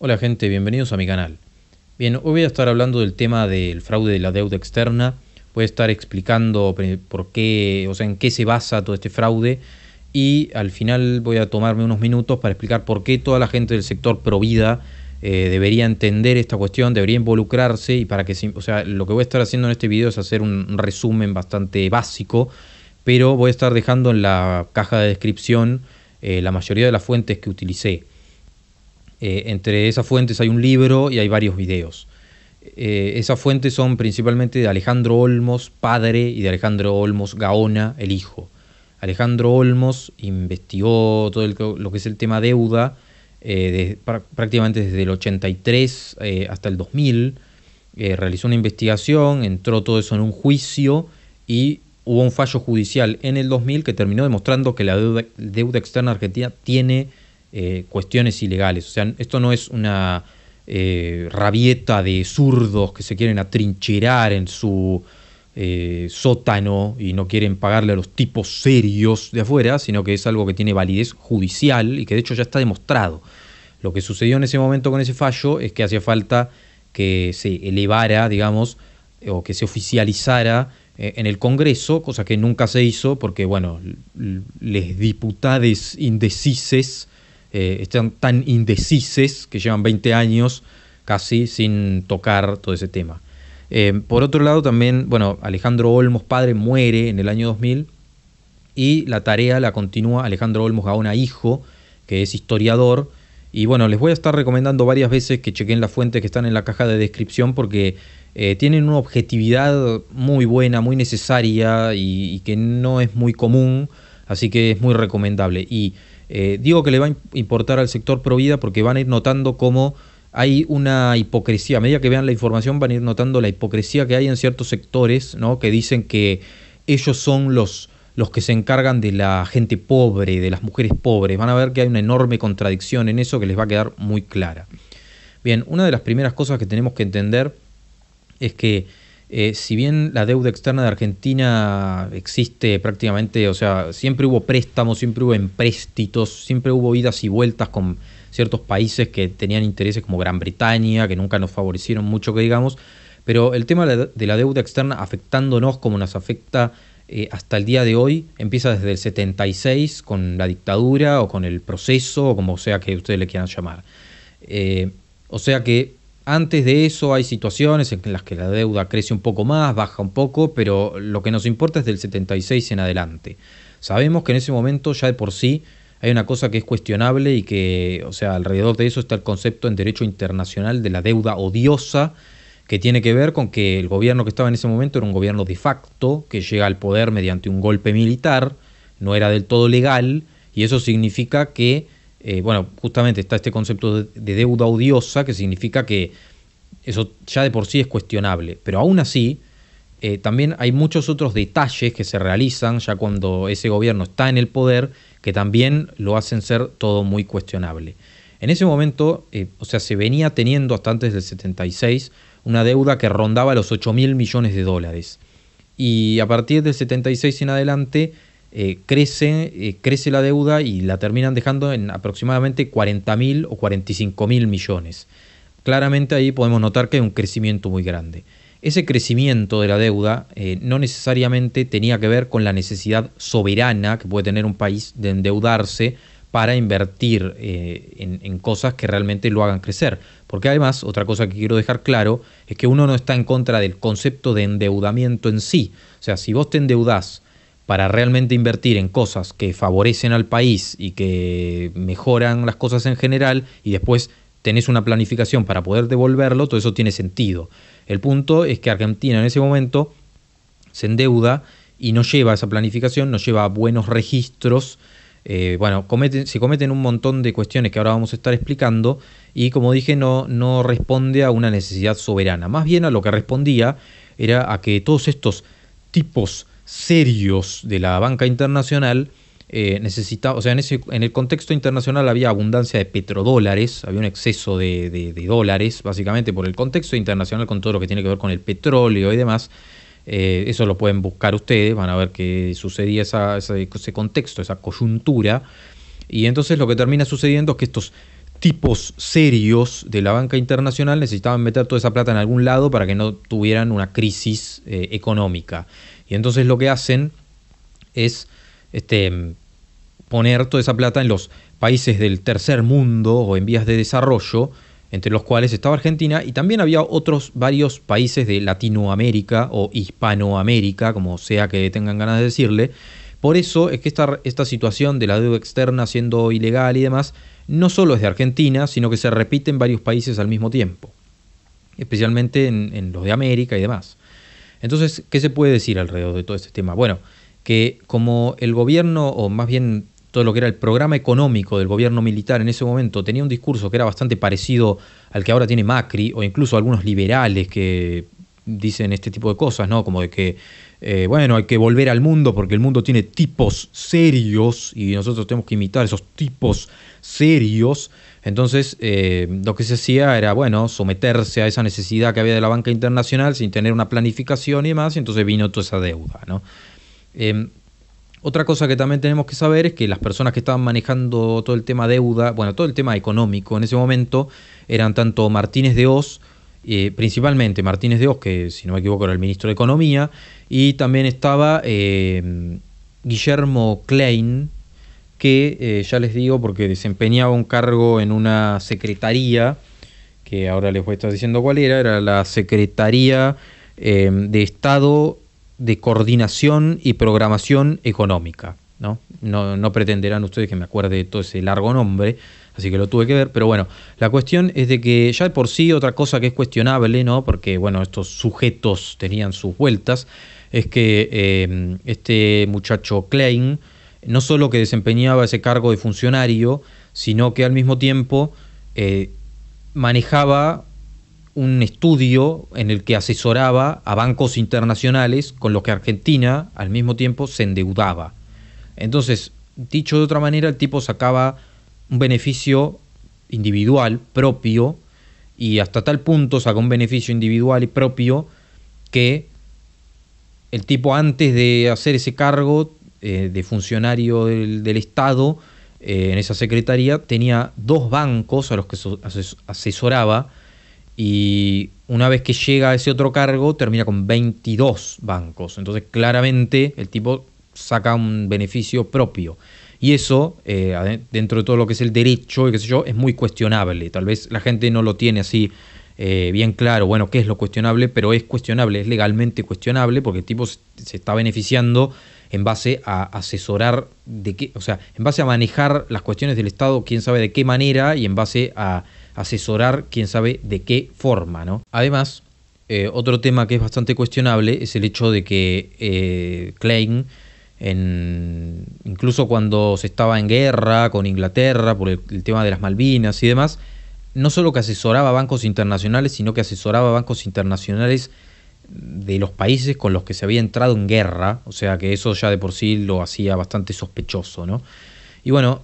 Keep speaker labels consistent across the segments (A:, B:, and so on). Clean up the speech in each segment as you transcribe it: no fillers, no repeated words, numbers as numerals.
A: Hola gente, bienvenidos a mi canal. Bien, hoy voy a estar hablando del tema del fraude de la deuda externa. Voy a estar explicando por qué, o sea, en qué se basa todo este fraude. Y al final voy a tomarme unos minutos para explicar por qué toda la gente del sector Provida debería entender esta cuestión, debería involucrarse y para que, o sea, lo que voy a estar haciendo en este video es hacer un resumen bastante básico, pero voy a estar dejando en la caja de descripción la mayoría de las fuentes que utilicé. Entre esas fuentes hay un libro y hay varios videos. Esas fuentes son principalmente de Alejandro Olmos, padre, y de Alejandro Olmos Gaona, el hijo. Alejandro Olmos investigó todo lo que es el tema deuda prácticamente desde el 83 hasta el 2000. Realizó una investigación, entró todo eso en un juicio y hubo un fallo judicial en el 2000 que terminó demostrando que la deuda externa argentina tiene cuestiones ilegales. O sea, esto no es una rabieta de zurdos que se quieren atrincherar en su sótano y no quieren pagarle a los tipos serios de afuera, sino que es algo que tiene validez judicial y que de hecho ya está demostrado. Lo que sucedió en ese momento con ese fallo es que hacía falta que se elevara, digamos, o que se oficializara en el Congreso, cosa que nunca se hizo porque, bueno, les diputades indecises están tan indecises que llevan 20 años casi sin tocar todo ese tema. Por otro lado también, bueno, Alejandro Olmos padre muere en el año 2000 y la tarea la continúa Alejandro Olmos Gaona hijo, que es historiador. Y bueno, les voy a estar recomendando varias veces que chequen las fuentes que están en la caja de descripción porque tienen una objetividad muy buena, muy necesaria y que no es muy común, así que es muy recomendable. Y digo que le va a importar al sector Provida porque van a ir notando cómo hay una hipocresía. A medida que vean la información van a ir notando la hipocresía que hay en ciertos sectores, ¿no? Que dicen que ellos son los que se encargan de la gente pobre, de las mujeres pobres. Van a ver que hay una enorme contradicción en eso que les va a quedar muy clara. Bien, una de las primeras cosas que tenemos que entender es que si bien la deuda externa de Argentina existe prácticamente, o sea, siempre hubo préstamos, siempre hubo empréstitos, siempre hubo idas y vueltas con ciertos países que tenían intereses como Gran Bretaña, que nunca nos favorecieron mucho, que digamos, pero el tema de la deuda externa afectándonos como nos afecta hasta el día de hoy, empieza desde el 76 con la dictadura o con el proceso, o como sea que ustedes le quieran llamar. O sea que antes de eso hay situaciones en las que la deuda crece un poco más, baja un poco, pero lo que nos importa es del 76 en adelante. Sabemos que en ese momento ya de por sí hay una cosa que es cuestionable y que, o sea, alrededor de eso está el concepto en derecho internacional de la deuda odiosa, que tiene que ver con que el gobierno que estaba en ese momento era un gobierno de facto, que llega al poder mediante un golpe militar, no era del todo legal, y eso significa que bueno, justamente está este concepto de deuda odiosa, que significa que eso ya de por sí es cuestionable. Pero aún así, también hay muchos otros detalles que se realizan ya cuando ese gobierno está en el poder, que también lo hacen ser todo muy cuestionable. En ese momento, o sea, se venía teniendo hasta antes del 76 una deuda que rondaba los 8.000 millones de dólares. Y a partir del 76 en adelante crece la deuda y la terminan dejando en aproximadamente 40.000 o 45.000 millones. Claramente ahí podemos notar que hay un crecimiento muy grande. Ese crecimiento de la deuda no necesariamente tenía que ver con la necesidad soberana que puede tener un país de endeudarse para invertir en cosas que realmente lo hagan crecer. Porque además, otra cosa que quiero dejar claro es que uno no está en contra del concepto de endeudamiento en sí. O sea, si vos te endeudás para realmente invertir en cosas que favorecen al país y que mejoran las cosas en general y después tenés una planificación para poder devolverlo, todo eso tiene sentido. El punto es que Argentina en ese momento se endeuda y no lleva esa planificación, no lleva buenos registros. Bueno, se cometen un montón de cuestiones que ahora vamos a estar explicando y como dije no responde a una necesidad soberana. Más bien a lo que respondía era a que todos estos tipos serios de la banca internacional necesitaba, o sea, en el contexto internacional había abundancia de petrodólares, había un exceso de dólares, básicamente por el contexto internacional con todo lo que tiene que ver con el petróleo y demás. Eso lo pueden buscar ustedes, van a ver que sucedía ese contexto, esa coyuntura, y entonces lo que termina sucediendo es que estos tipos serios de la banca internacional necesitaban meter toda esa plata en algún lado para que no tuvieran una crisis económica. Y entonces lo que hacen es poner toda esa plata en los países del tercer mundo o en vías de desarrollo, entre los cuales estaba Argentina, y también había otros varios países de Latinoamérica o Hispanoamérica, como sea que tengan ganas de decirle. Por eso es que esta situación de la deuda externa siendo ilegal y demás, no solo es de Argentina, sino que se repite en varios países al mismo tiempo, especialmente en los de América y demás. Entonces, ¿qué se puede decir alrededor de todo este tema? Bueno, que como el gobierno, o más bien todo lo que era el programa económico del gobierno militar en ese momento, tenía un discurso que era bastante parecido al que ahora tiene Macri, o incluso algunos liberales que dicen este tipo de cosas, ¿no? Como de que, bueno, hay que volver al mundo porque el mundo tiene tipos serios y nosotros tenemos que imitar esos tipos serios. Entonces, lo que se hacía era, bueno, someterse a esa necesidad que había de la banca internacional sin tener una planificación y demás, y entonces vino toda esa deuda, ¿no? Otra cosa que también tenemos que saber es que las personas que estaban manejando todo el tema deuda, bueno, todo el tema económico en ese momento, eran tanto Martínez de Oz, principalmente Martínez de Oz, que si no me equivoco era el ministro de Economía, y también estaba Guillermo Klein, que ya les digo porque desempeñaba un cargo en una secretaría, que ahora les voy a estar diciendo cuál era la Secretaría de Estado de Coordinación y Programación Económica, ¿no? No pretenderán ustedes que me acuerde de todo ese largo nombre, así que lo tuve que ver, pero bueno, la cuestión es de que ya de por sí otra cosa que es cuestionable, ¿no? Porque bueno, estos sujetos tenían sus vueltas, es que este muchacho Klein no solo que desempeñaba ese cargo de funcionario, sino que al mismo tiempo manejaba un estudio en el que asesoraba a bancos internacionales con los que Argentina al mismo tiempo se endeudaba. Entonces, dicho de otra manera, el tipo sacaba un beneficio individual, propio, y hasta tal punto sacó un beneficio individual y propio que el tipo antes de hacer ese cargo de funcionario del Estado en esa secretaría tenía 2 bancos a los que asesoraba, y una vez que llega a ese otro cargo termina con 22 bancos. Entonces claramente el tipo saca un beneficio propio, y eso dentro de todo lo que es el derecho y qué sé yo es muy cuestionable. Tal vez la gente no lo tiene así bien claro, bueno, qué es lo cuestionable, pero es cuestionable, es legalmente cuestionable, porque el tipo se está beneficiando en base a asesorar de qué, o sea, en base a manejar las cuestiones del Estado, quién sabe de qué manera, y en base a asesorar quién sabe de qué forma, ¿no? Además, otro tema que es bastante cuestionable es el hecho de que Klein, incluso cuando se estaba en guerra con Inglaterra por el tema de las Malvinas y demás, no solo que asesoraba a bancos internacionales, sino que asesoraba a bancos internacionales de los países con los que se había entrado en guerra, o sea que eso ya de por sí lo hacía bastante sospechoso, ¿no? Y bueno,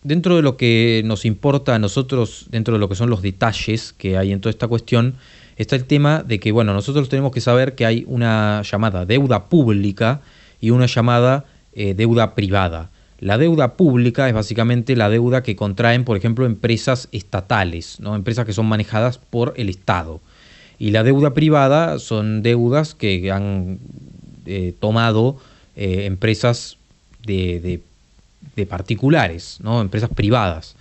A: dentro de lo que nos importa a nosotros, dentro de lo que son los detalles que hay en toda esta cuestión, está el tema de que, bueno, nosotros tenemos que saber que hay una llamada deuda pública y una llamada deuda privada. La deuda pública es básicamente la deuda que contraen, por ejemplo, empresas estatales, ¿no? Empresas que son manejadas por el Estado. Y la deuda privada son deudas que han tomado empresas de particulares, ¿no? Empresas privadas.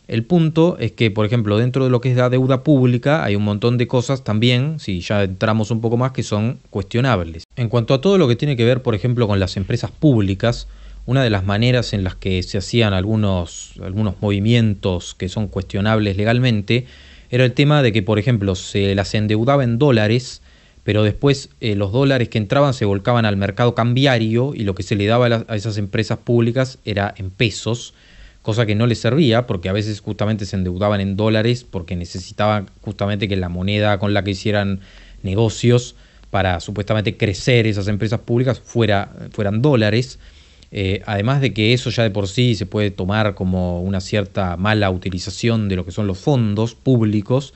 A: El punto es que, por ejemplo, dentro de lo que es la deuda pública hay un montón de cosas también, si ya entramos un poco más, que son cuestionables. En cuanto a todo lo que tiene que ver, por ejemplo, con las empresas públicas, una de las maneras en las que se hacían algunos movimientos que son cuestionables legalmente era el tema de que, por ejemplo, se las endeudaba en dólares, pero después los dólares que entraban se volcaban al mercado cambiario, y lo que se le daba a esas empresas públicas era en pesos, cosa que no les servía, porque a veces justamente se endeudaban en dólares porque necesitaban justamente que la moneda con la que hicieran negocios para supuestamente crecer esas empresas públicas fueran dólares. Además de que eso ya de por sí se puede tomar como una cierta mala utilización de lo que son los fondos públicos,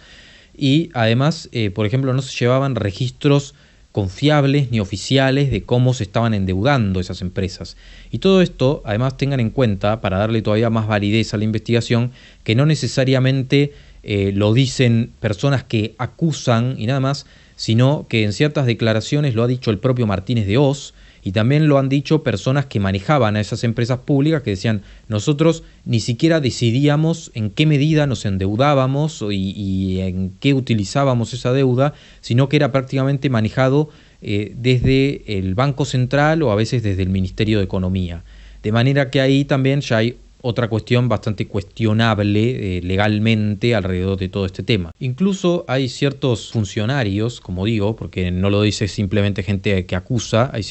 A: y además, por ejemplo, no se llevaban registros confiables ni oficiales de cómo se estaban endeudando esas empresas. Y todo esto, además, tengan en cuenta, para darle todavía más validez a la investigación, que no necesariamente lo dicen personas que acusan y nada más, sino que en ciertas declaraciones lo ha dicho el propio Martínez de Hoz, y también lo han dicho personas que manejaban a esas empresas públicas, que decían: nosotros ni siquiera decidíamos en qué medida nos endeudábamos y en qué utilizábamos esa deuda, sino que era prácticamente manejado desde el Banco Central o a veces desde el Ministerio de Economía. De manera que ahí también ya hay otra cuestión bastante cuestionable legalmente alrededor de todo este tema. Incluso hay ciertos funcionarios, como digo, porque no lo dice simplemente gente que acusa, hay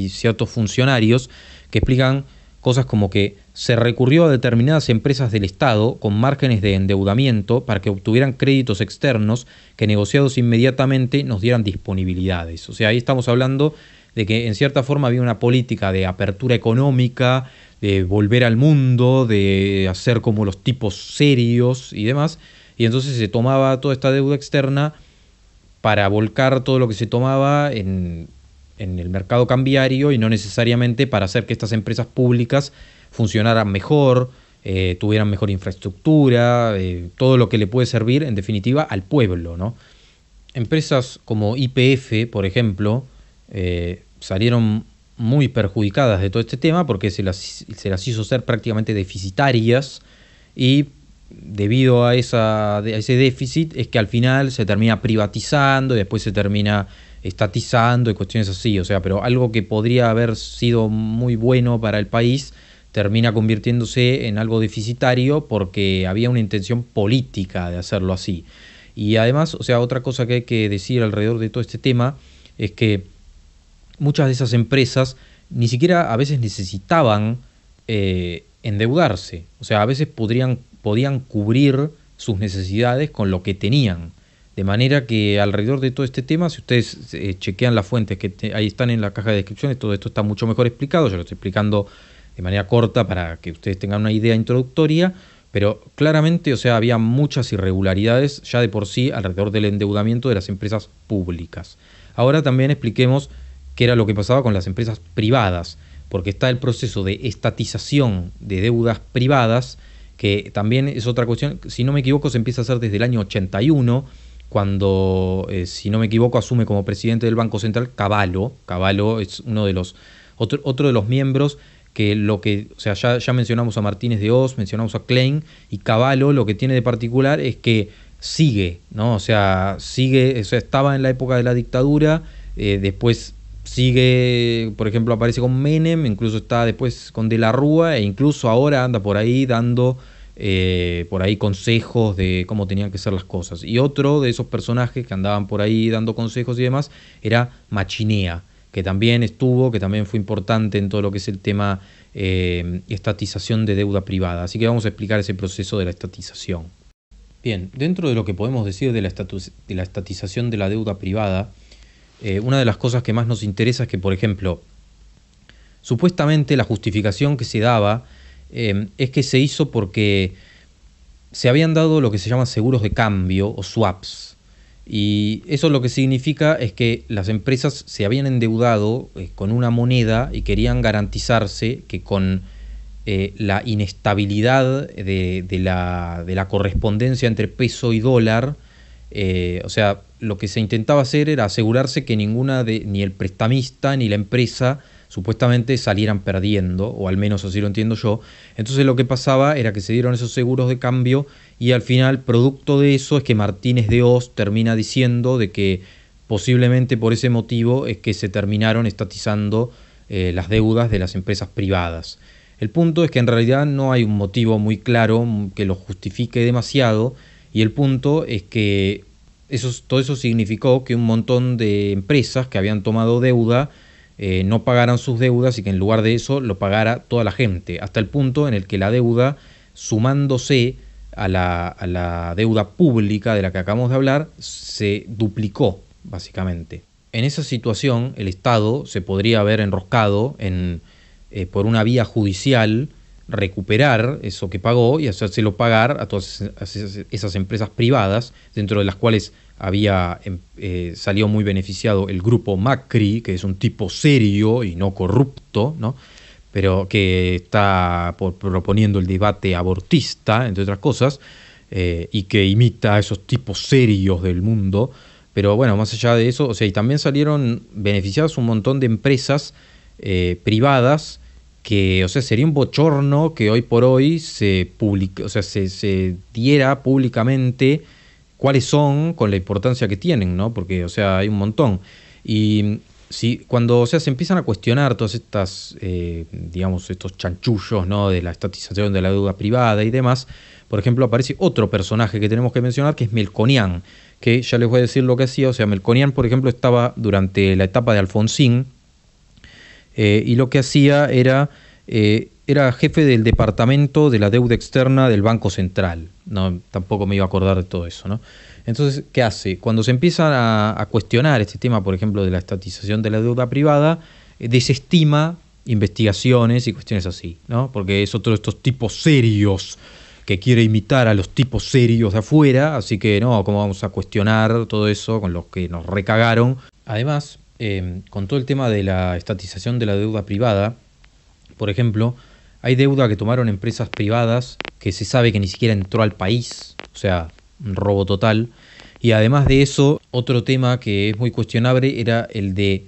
A: ciertos funcionarios que explican cosas como que se recurrió a determinadas empresas del Estado con márgenes de endeudamiento para que obtuvieran créditos externos que, negociados inmediatamente, nos dieran disponibilidades. O sea, ahí estamos hablando de que en cierta forma había una política de apertura económica, de volver al mundo, de hacer como los tipos serios y demás, y entonces se tomaba toda esta deuda externa para volcar todo lo que se tomaba en el mercado cambiario y no necesariamente para hacer que estas empresas públicas funcionaran mejor, tuvieran mejor infraestructura, todo lo que le puede servir en definitiva al pueblo, ¿no? Empresas como YPF, por ejemplo, salieron muy perjudicadas de todo este tema porque se las hizo ser prácticamente deficitarias, y debido a ese déficit es que al final se termina privatizando y después se termina estatizando y cuestiones así. O sea, pero algo que podría haber sido muy bueno para el país termina convirtiéndose en algo deficitario porque había una intención política de hacerlo así. Y además, o sea, otra cosa que hay que decir alrededor de todo este tema es que muchas de esas empresas ni siquiera a veces necesitaban endeudarse. O sea, a veces podían cubrir sus necesidades con lo que tenían. De manera que alrededor de todo este tema, si ustedes chequean las fuentes que ahí están en la caja de descripciones, todo esto está mucho mejor explicado. Yo lo estoy explicando de manera corta para que ustedes tengan una idea introductoria, pero claramente, o sea, había muchas irregularidades ya de por sí alrededor del endeudamiento de las empresas públicas. Ahora también expliquemos qué era lo que pasaba con las empresas privadas, porque está el proceso de estatización de deudas privadas, que también es otra cuestión. Si no me equivoco, se empieza a hacer desde el año 81, cuando, si no me equivoco, asume como presidente del Banco Central Cavallo. Cavallo es uno de los otro de los miembros o sea, ya mencionamos a Martínez de Hoz, mencionamos a Klein, y Cavallo lo que tiene de particular es que sigue, ¿no? O sea, estaba en la época de la dictadura, después sigue, por ejemplo, aparece con Menem, incluso está después con De la Rúa, e incluso ahora anda por ahí dando consejos de cómo tenían que ser las cosas. Y otro de esos personajes que andaban por ahí dando consejos y demás era Machinea, que también fue importante en todo lo que es el tema estatización de deuda privada. Así que vamos a explicar ese proceso de la estatización. Bien, dentro de lo que podemos decir de la estatización de la deuda privada, una de las cosas que más nos interesa es que, por ejemplo, supuestamente la justificación que se daba es que se hizo porque se habían dado lo que se llama seguros de cambio o swaps. Y eso lo que significa es que las empresas se habían endeudado con una moneda y querían garantizarse que con la inestabilidad de la correspondencia entre peso y dólar, o sea, lo que se intentaba hacer era asegurarse que ni el prestamista ni la empresa supuestamente salieran perdiendo, o al menos así lo entiendo yo. Entonces lo que pasaba era que se dieron esos seguros de cambio, y al final, producto de eso, es que Martínez de Hoz termina diciendo de que posiblemente por ese motivo es que se terminaron estatizando las deudas de las empresas privadas. El punto es que en realidad no hay un motivo muy claro que lo justifique demasiado, y el punto es que todo eso significó que un montón de empresas que habían tomado deuda no pagaran sus deudas, y que en lugar de eso lo pagara toda la gente, hasta el punto en el que la deuda, sumándose a la deuda pública de la que acabamos de hablar, se duplicó, básicamente. En esa situación, el Estado se podría haber enroscado por una vía judicial recuperar eso que pagó y hacérselo pagar a todas esas empresas privadas, dentro de las cuales había salió muy beneficiado el grupo Macri, que es un tipo serio y no corrupto, ¿no? Pero que está proponiendo el debate abortista, entre otras cosas, y que imita a esos tipos serios del mundo. Pero bueno, más allá de eso, o sea, y también salieron beneficiadas un montón de empresas privadas que, o sea, sería un bochorno que hoy por hoy se publique, o sea, se diera públicamente cuáles son con la importancia que tienen, ¿no? Porque, o sea, hay un montón. Y si cuando, o sea, se empiezan a cuestionar todas estas, digamos, estos chanchullos, ¿no? De la estatización de la deuda privada y demás, por ejemplo, aparece otro personaje que tenemos que mencionar, que es Melconian, que ya les voy a decir lo que hacía. O sea, Melconian, por ejemplo, estaba durante la etapa de Alfonsín, y lo que hacía era jefe del departamento de la deuda externa del Banco Central. No, tampoco me iba a acordar de todo eso, ¿no? Entonces, ¿qué hace? Cuando se empiezan a cuestionar este tema, por ejemplo, de la estatización de la deuda privada, desestima investigaciones y cuestiones así, ¿no? Porque es otro de estos tipos serios que quiere imitar a los tipos serios de afuera, así que no, ¿cómo vamos a cuestionar todo eso con los que nos recagaron? Además, con todo el tema de la estatización de la deuda privada, por ejemplo, hay deuda que tomaron empresas privadas que se sabe que ni siquiera entró al país, o sea, un robo total. Y además de eso, otro tema que es muy cuestionable era el de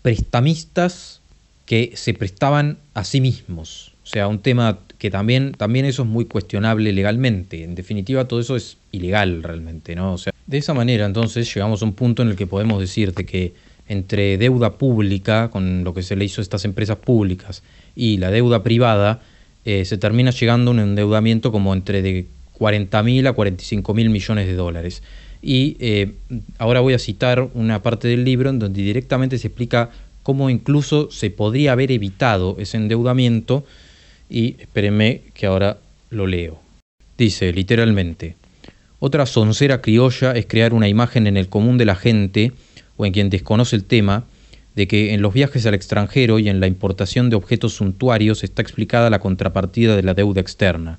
A: prestamistas que se prestaban a sí mismos. O sea, un tema que también eso es muy cuestionable legalmente. En definitiva, todo eso es ilegal realmente, ¿no? O sea, de esa manera, entonces, llegamos a un punto en el que podemos decirte que entre deuda pública, con lo que se le hizo a estas empresas públicas, y la deuda privada, se termina llegando a un endeudamiento como entre de 40.000 a 45.000 millones de dólares. Y ahora voy a citar una parte del libro en donde directamente se explica cómo incluso se podría haber evitado ese endeudamiento. Y espérenme que ahora lo leo. Dice literalmente: otra soncera criolla es crear una imagen en el común de la gente o en quien desconoce el tema de que en los viajes al extranjero y en la importación de objetos suntuarios está explicada la contrapartida de la deuda externa.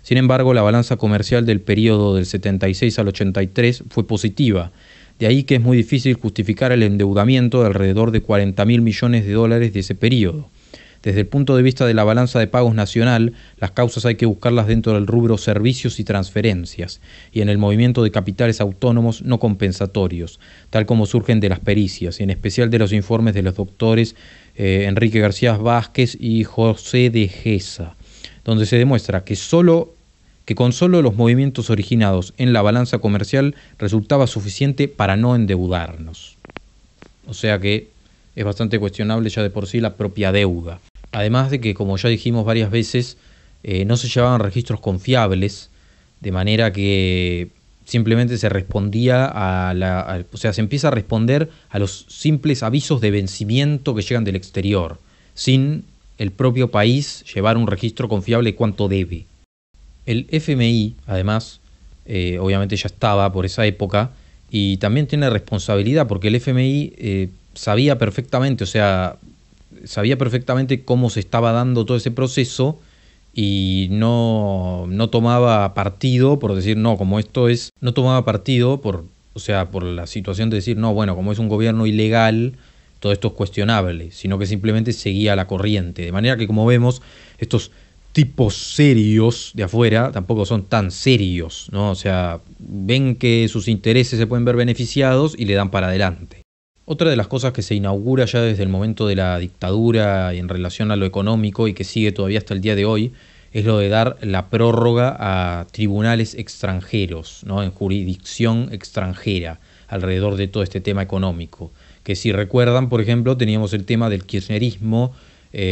A: Sin embargo, la balanza comercial del periodo del 76 al 83 fue positiva. De ahí que es muy difícil justificar el endeudamiento de alrededor de 40.000 millones de dólares de ese periodo. Desde el punto de vista de la balanza de pagos nacional, las causas hay que buscarlas dentro del rubro servicios y transferencias, y en el movimiento de capitales autónomos no compensatorios, tal como surgen de las pericias, y en especial de los informes de los doctores Enrique García Vázquez y José de Gesa, donde se demuestra que con solo los movimientos originados en la balanza comercial resultaba suficiente para no endeudarnos. O sea que es bastante cuestionable ya de por sí la propia deuda. Además de que, como ya dijimos varias veces, no se llevaban registros confiables, de manera que simplemente se respondía o sea, se empieza a responder a los simples avisos de vencimiento que llegan del exterior, sin el propio país llevar un registro confiable de cuánto debe. El FMI, además, obviamente ya estaba por esa época, y también tiene responsabilidad, porque el FMI sabía perfectamente, cómo se estaba dando todo ese proceso y no tomaba partido por decir, no, como esto es, no tomaba partido por la situación de decir, no, bueno, como es un gobierno ilegal, todo esto es cuestionable, sino que simplemente seguía la corriente. De manera que, como vemos, estos tipos serios de afuera tampoco son tan serios, ¿no? O sea, ven que sus intereses se pueden ver beneficiados y le dan para adelante. Otra de las cosas que se inaugura ya desde el momento de la dictadura y en relación a lo económico y que sigue todavía hasta el día de hoy es lo de dar la prórroga a tribunales extranjeros, ¿no? En jurisdicción extranjera alrededor de todo este tema económico. Que si recuerdan, por ejemplo, teníamos el tema del kirchnerismo,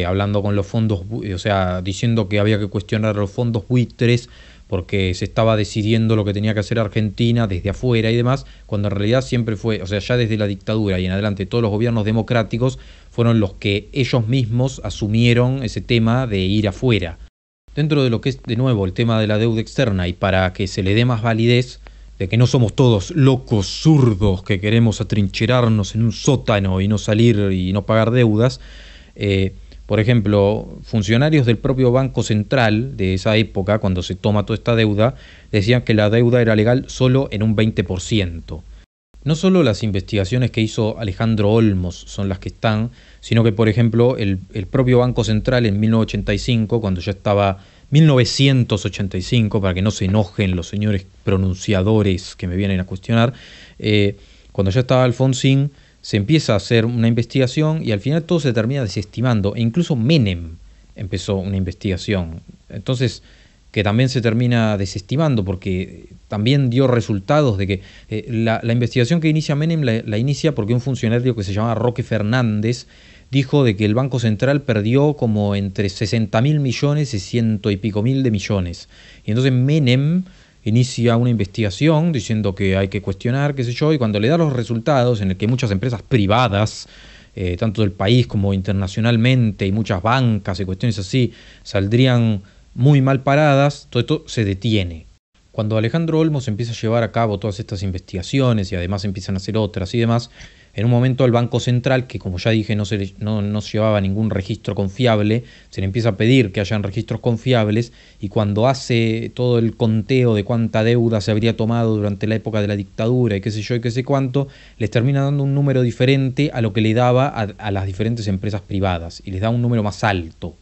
A: hablando con los fondos, o sea, diciendo que había que cuestionar los fondos buitres porque se estaba decidiendo lo que tenía que hacer Argentina desde afuera y demás, cuando en realidad siempre fue, o sea, ya desde la dictadura y en adelante todos los gobiernos democráticos fueron los que ellos mismos asumieron ese tema de ir afuera. Dentro de lo que es, de nuevo, el tema de la deuda externa, y para que se le dé más validez, de que no somos todos locos zurdos que queremos atrincherarnos en un sótano y no salir y no pagar deudas, Por ejemplo, funcionarios del propio Banco Central de esa época, cuando se toma toda esta deuda, decían que la deuda era legal solo en un 20%. No solo las investigaciones que hizo Alejandro Olmos son las que están, sino que, por ejemplo, el propio Banco Central en 1985, cuando ya estaba 1985, para que no se enojen los señores pronunciadores que me vienen a cuestionar, cuando ya estaba Alfonsín, se empieza a hacer una investigación y al final todo se termina desestimando. E incluso Menem empezó una investigación. Entonces, que también se termina desestimando porque también dio resultados de que la investigación que inicia Menem la inicia porque un funcionario que se llama Roque Fernández dijo de que el Banco Central perdió como entre 60.000 millones y 100 y pico mil de millones. Y entonces Menem inicia una investigación diciendo que hay que cuestionar, qué sé yo, y cuando le da los resultados en el que muchas empresas privadas, tanto del país como internacionalmente, y muchas bancas y cuestiones así, saldrían muy mal paradas, todo esto se detiene. Cuando Alejandro Olmos empieza a llevar a cabo todas estas investigaciones y además empiezan a hacer otras y demás, en un momento el Banco Central, que como ya dije no llevaba ningún registro confiable, se le empieza a pedir que hayan registros confiables y cuando hace todo el conteo de cuánta deuda se habría tomado durante la época de la dictadura y qué sé yo y qué sé cuánto, les termina dando un número diferente a lo que le daba a las diferentes empresas privadas y les da un número más alto.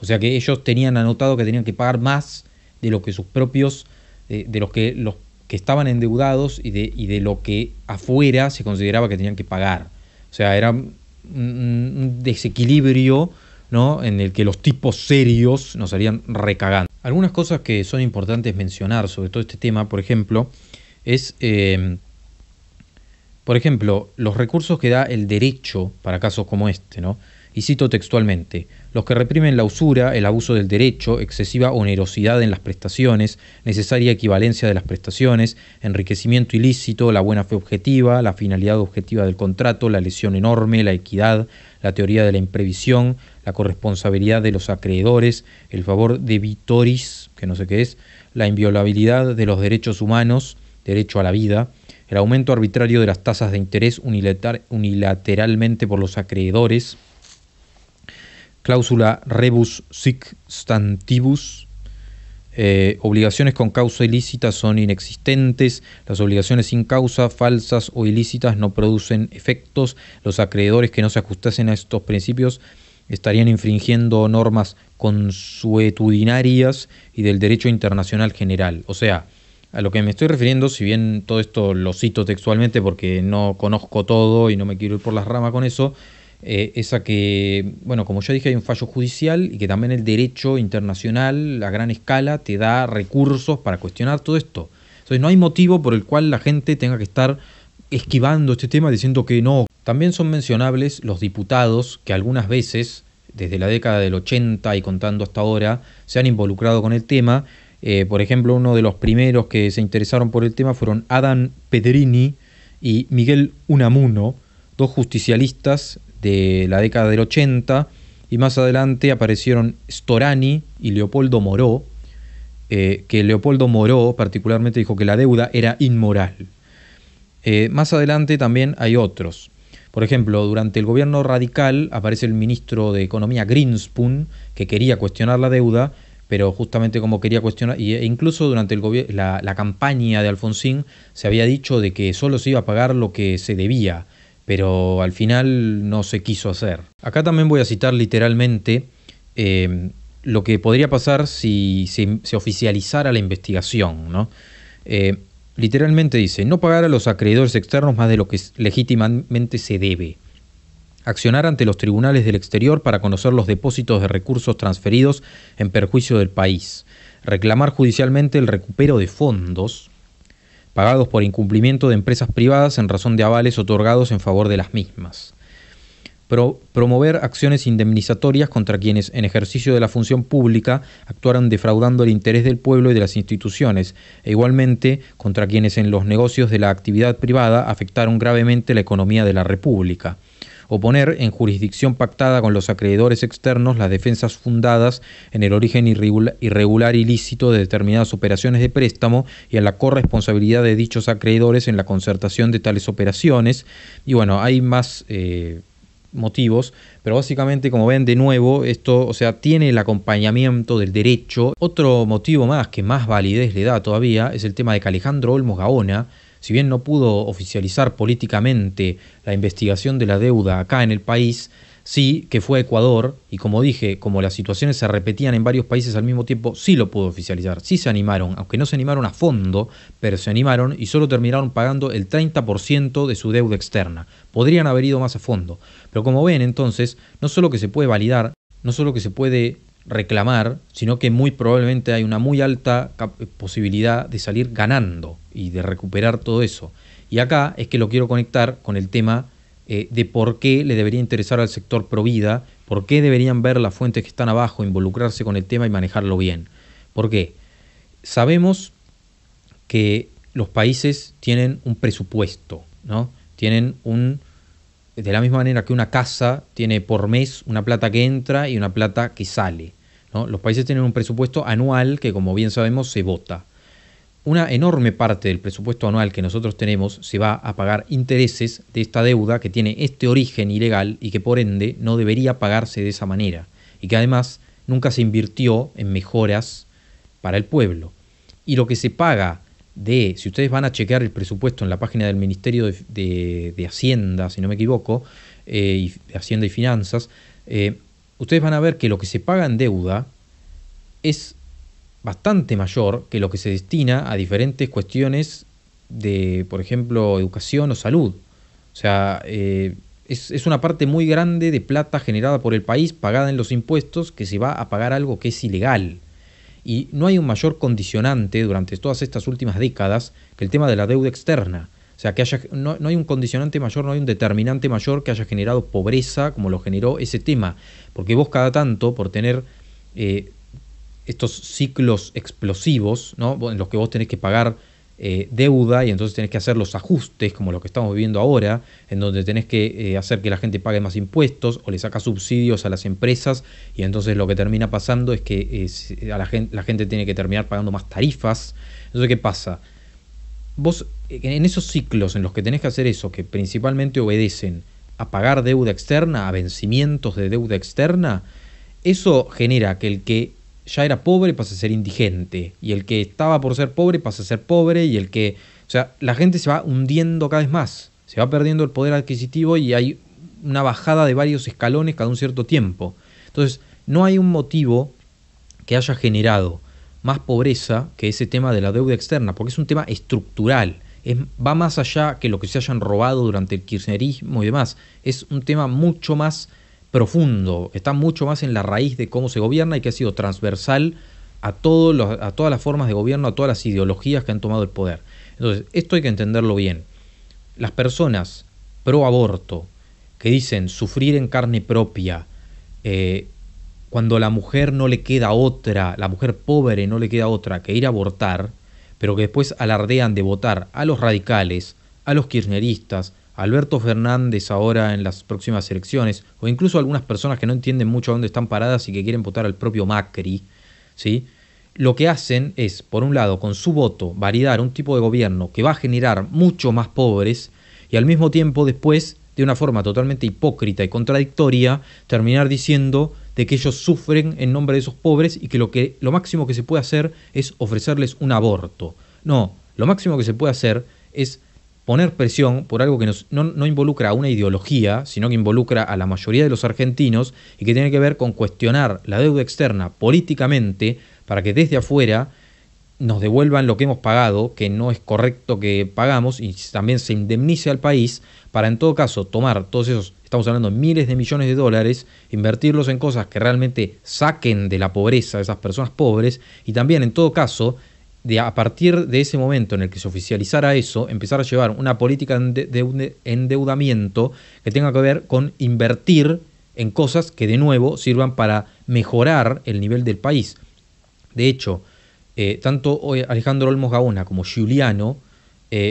A: O sea que ellos tenían anotado que tenían que pagar más de lo que sus propios, de los que estaban endeudados y de lo que afuera se consideraba que tenían que pagar. O sea, era un desequilibrio, ¿no?, en el que los tipos serios nos salían recagando. Algunas cosas que son importantes mencionar sobre todo este tema, por ejemplo, es, los recursos que da el derecho para casos como este, ¿no? Y cito textualmente: los que reprimen la usura, el abuso del derecho, excesiva onerosidad en las prestaciones, necesaria equivalencia de las prestaciones, enriquecimiento ilícito, la buena fe objetiva, la finalidad objetiva del contrato, la lesión enorme, la equidad, la teoría de la imprevisión, la corresponsabilidad de los acreedores, el favor de vitoris, que no sé qué es, la inviolabilidad de los derechos humanos, derecho a la vida, el aumento arbitrario de las tasas de interés unilateralmente por los acreedores, cláusula rebus sic stantibus, obligaciones con causa ilícita son inexistentes, las obligaciones sin causa, falsas o ilícitas no producen efectos, los acreedores que no se ajustasen a estos principios estarían infringiendo normas consuetudinarias y del derecho internacional general. O sea, a lo que me estoy refiriendo, si bien todo esto lo cito textualmente porque no conozco todo y no me quiero ir por las ramas con eso, esa que, bueno, como ya dije, hay un fallo judicial y que también el derecho internacional a gran escala te da recursos para cuestionar todo esto. Entonces no hay motivo por el cual la gente tenga que estar esquivando este tema diciendo que no. También son mencionables los diputados que algunas veces, desde la década del 80 y contando hasta ahora, se han involucrado con el tema. Por ejemplo, uno de los primeros que se interesaron por el tema fueron Adán Pedrini y Miguel Unamuno, dos justicialistas de la década del 80, y más adelante aparecieron Storani y Leopoldo Moró, que Leopoldo Moró particularmente dijo que la deuda era inmoral. Más adelante también hay otros. Por ejemplo, durante el gobierno radical aparece el ministro de Economía Greenspoon, que quería cuestionar la deuda, pero justamente como quería cuestionar, e incluso durante la campaña de Alfonsín se había dicho de que solo se iba a pagar lo que se debía, pero al final no se quiso hacer. Acá también voy a citar literalmente lo que podría pasar si se oficializara la investigación, ¿no? Literalmente dice: no pagar a los acreedores externos más de lo que legítimamente se debe. Accionar ante los tribunales del exterior para conocer los depósitos de recursos transferidos en perjuicio del país. Reclamar judicialmente el recupero de fondos pagados por incumplimiento de empresas privadas en razón de avales otorgados en favor de las mismas. Promover acciones indemnizatorias contra quienes, en ejercicio de la función pública, actuaron defraudando el interés del pueblo y de las instituciones, e igualmente contra quienes en los negocios de la actividad privada afectaron gravemente la economía de la República. Oponer en jurisdicción pactada con los acreedores externos las defensas fundadas en el origen irregular ilícito de determinadas operaciones de préstamo y en la corresponsabilidad de dichos acreedores en la concertación de tales operaciones. Y bueno, hay más motivos, pero básicamente, como ven de nuevo, esto, o sea, tiene el acompañamiento del derecho. Otro motivo más que más validez le da todavía es el tema de que Alejandro Olmos Gaona, si bien no pudo oficializar políticamente la investigación de la deuda acá en el país, sí que fue a Ecuador, y como dije, como las situaciones se repetían en varios países al mismo tiempo, sí lo pudo oficializar, sí se animaron, aunque no se animaron a fondo, pero se animaron y solo terminaron pagando el 30% de su deuda externa. Podrían haber ido más a fondo, pero como ven entonces, no solo que se puede validar, no solo que se puede reclamar, sino que muy probablemente hay una muy alta posibilidad de salir ganando y de recuperar todo eso. Y acá es que lo quiero conectar con el tema de por qué le debería interesar al sector provida, por qué deberían ver las fuentes que están abajo, involucrarse con el tema y manejarlo bien. ¿Por qué? Sabemos que los países tienen un presupuesto, ¿no? Tienen de la misma manera que una casa tiene por mes una plata que entra y una plata que sale, ¿no? Los países tienen un presupuesto anual que, como bien sabemos, se vota. Una enorme parte del presupuesto anual que nosotros tenemos se va a pagar intereses de esta deuda que tiene este origen ilegal y que por ende no debería pagarse de esa manera, y que además nunca se invirtió en mejoras para el pueblo. Y lo que se paga si ustedes van a chequear el presupuesto en la página del Ministerio de Hacienda, si no me equivoco, de Hacienda y Finanzas, ustedes van a ver que lo que se paga en deuda es bastante mayor que lo que se destina a diferentes cuestiones de, por ejemplo, educación o salud. O sea, es una parte muy grande de plata generada por el país, pagada en los impuestos, que se va a pagar algo que es ilegal. Y no hay un mayor condicionante durante todas estas últimas décadas que el tema de la deuda externa. O sea, que no hay un condicionante mayor, no hay un determinante mayor que haya generado pobreza como lo generó ese tema. Porque vos cada tanto, por tener estos ciclos explosivos, ¿no?, en los que vos tenés que pagar deuda y entonces tenés que hacer los ajustes, como lo que estamos viviendo ahora, en donde tenés que hacer que la gente pague más impuestos o le sacas subsidios a las empresas, y entonces lo que termina pasando es que la gente tiene que terminar pagando más tarifas. Entonces, ¿qué pasa? Vos, en esos ciclos en los que tenés que hacer eso, que principalmente obedecen a pagar deuda externa, a vencimientos de deuda externa, eso genera que el que ya era pobre pasa a ser indigente, y el que estaba por ser pobre pasa a ser pobre, y o sea, la gente se va hundiendo cada vez más, se va perdiendo el poder adquisitivo y hay una bajada de varios escalones cada un cierto tiempo. Entonces, no hay un motivo que haya generado más pobreza que ese tema de la deuda externa, porque es un tema estructural, va más allá que lo que se hayan robado durante el kirchnerismo y demás, es un tema mucho más profundo, está mucho más en la raíz de cómo se gobierna y que ha sido transversal a todas las formas de gobierno, a todas las ideologías que han tomado el poder. Entonces, esto hay que entenderlo bien. Las personas pro aborto que dicen sufrir en carne propia, cuando a la mujer no le queda otra, la mujer pobre no le queda otra que ir a abortar, pero que después alardean de votar a los radicales, a los kirchneristas, Alberto Fernández ahora en las próximas elecciones, o incluso algunas personas que no entienden mucho dónde están paradas y que quieren votar al propio Macri, ¿sí? Lo que hacen es, por un lado, con su voto, validar un tipo de gobierno que va a generar mucho más pobres, y al mismo tiempo después, de una forma totalmente hipócrita y contradictoria, terminar diciendo de que ellos sufren en nombre de esos pobres y que lo máximo que se puede hacer es ofrecerles un aborto. No, lo máximo que se puede hacer es poner presión por algo que no involucra a una ideología, sino que involucra a la mayoría de los argentinos y que tiene que ver con cuestionar la deuda externa políticamente para que desde afuera nos devuelvan lo que hemos pagado, que no es correcto que pagamos, y también se indemnice al país para, en todo caso, tomar todos esos, estamos hablando de miles de millones de dólares, invertirlos en cosas que realmente saquen de la pobreza a esas personas pobres, y también, en todo caso, a partir de ese momento en el que se oficializara eso, empezar a llevar una política de endeudamiento que tenga que ver con invertir en cosas que de nuevo sirvan para mejorar el nivel del país. De hecho, tanto Alejandro Olmos Gaona como Giuliano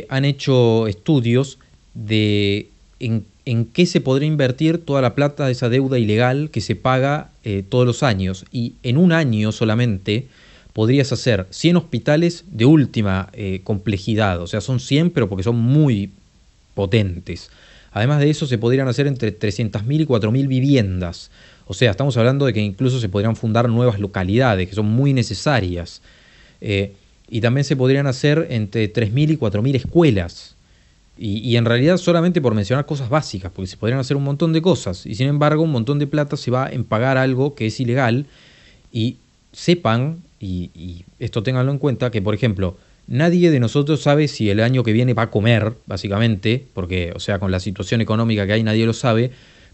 A: han hecho estudios de en qué se podría invertir toda la plata de esa deuda ilegal que se paga todos los años. Y en un año solamente podrías hacer 100 hospitales de última complejidad. O sea, son 100, pero porque son muy potentes. Además de eso, se podrían hacer entre 300.000 y 4.000 viviendas. O sea, estamos hablando de que incluso se podrían fundar nuevas localidades, que son muy necesarias. Y también se podrían hacer entre 3.000 y 4.000 escuelas. Y en realidad solamente por mencionar cosas básicas, porque se podrían hacer un montón de cosas. Y sin embargo, un montón de plata se va en pagar algo que es ilegal. Y sepan, y esto ténganlo en cuenta, que por ejemplo, nadie de nosotros sabe si el año que viene va a comer, básicamente, porque, o sea, con la situación económica que hay nadie lo sabe,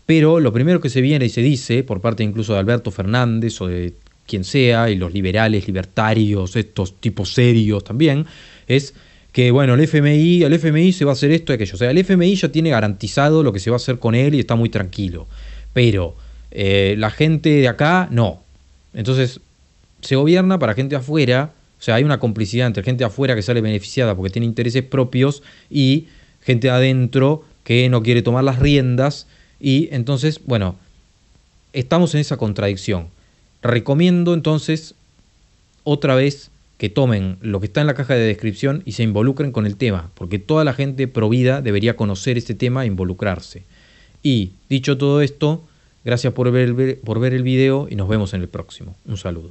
A: pero lo primero que se viene y se dice, por parte incluso de Alberto Fernández o de quien sea, y los liberales, libertarios, estos tipos serios también, es que, bueno, el FMI se va a hacer esto y aquello. O sea, el FMI ya tiene garantizado lo que se va a hacer con él y está muy tranquilo. Pero la gente de acá, no. Entonces, se gobierna para gente de afuera. O sea, hay una complicidad entre gente de afuera que sale beneficiada porque tiene intereses propios y gente de adentro que no quiere tomar las riendas. Y entonces, bueno, estamos en esa contradicción. Recomiendo entonces otra vez que tomen lo que está en la caja de descripción y se involucren con el tema, porque toda la gente provida debería conocer este tema e involucrarse. Y dicho todo esto, gracias por ver el video y nos vemos en el próximo. Un saludo.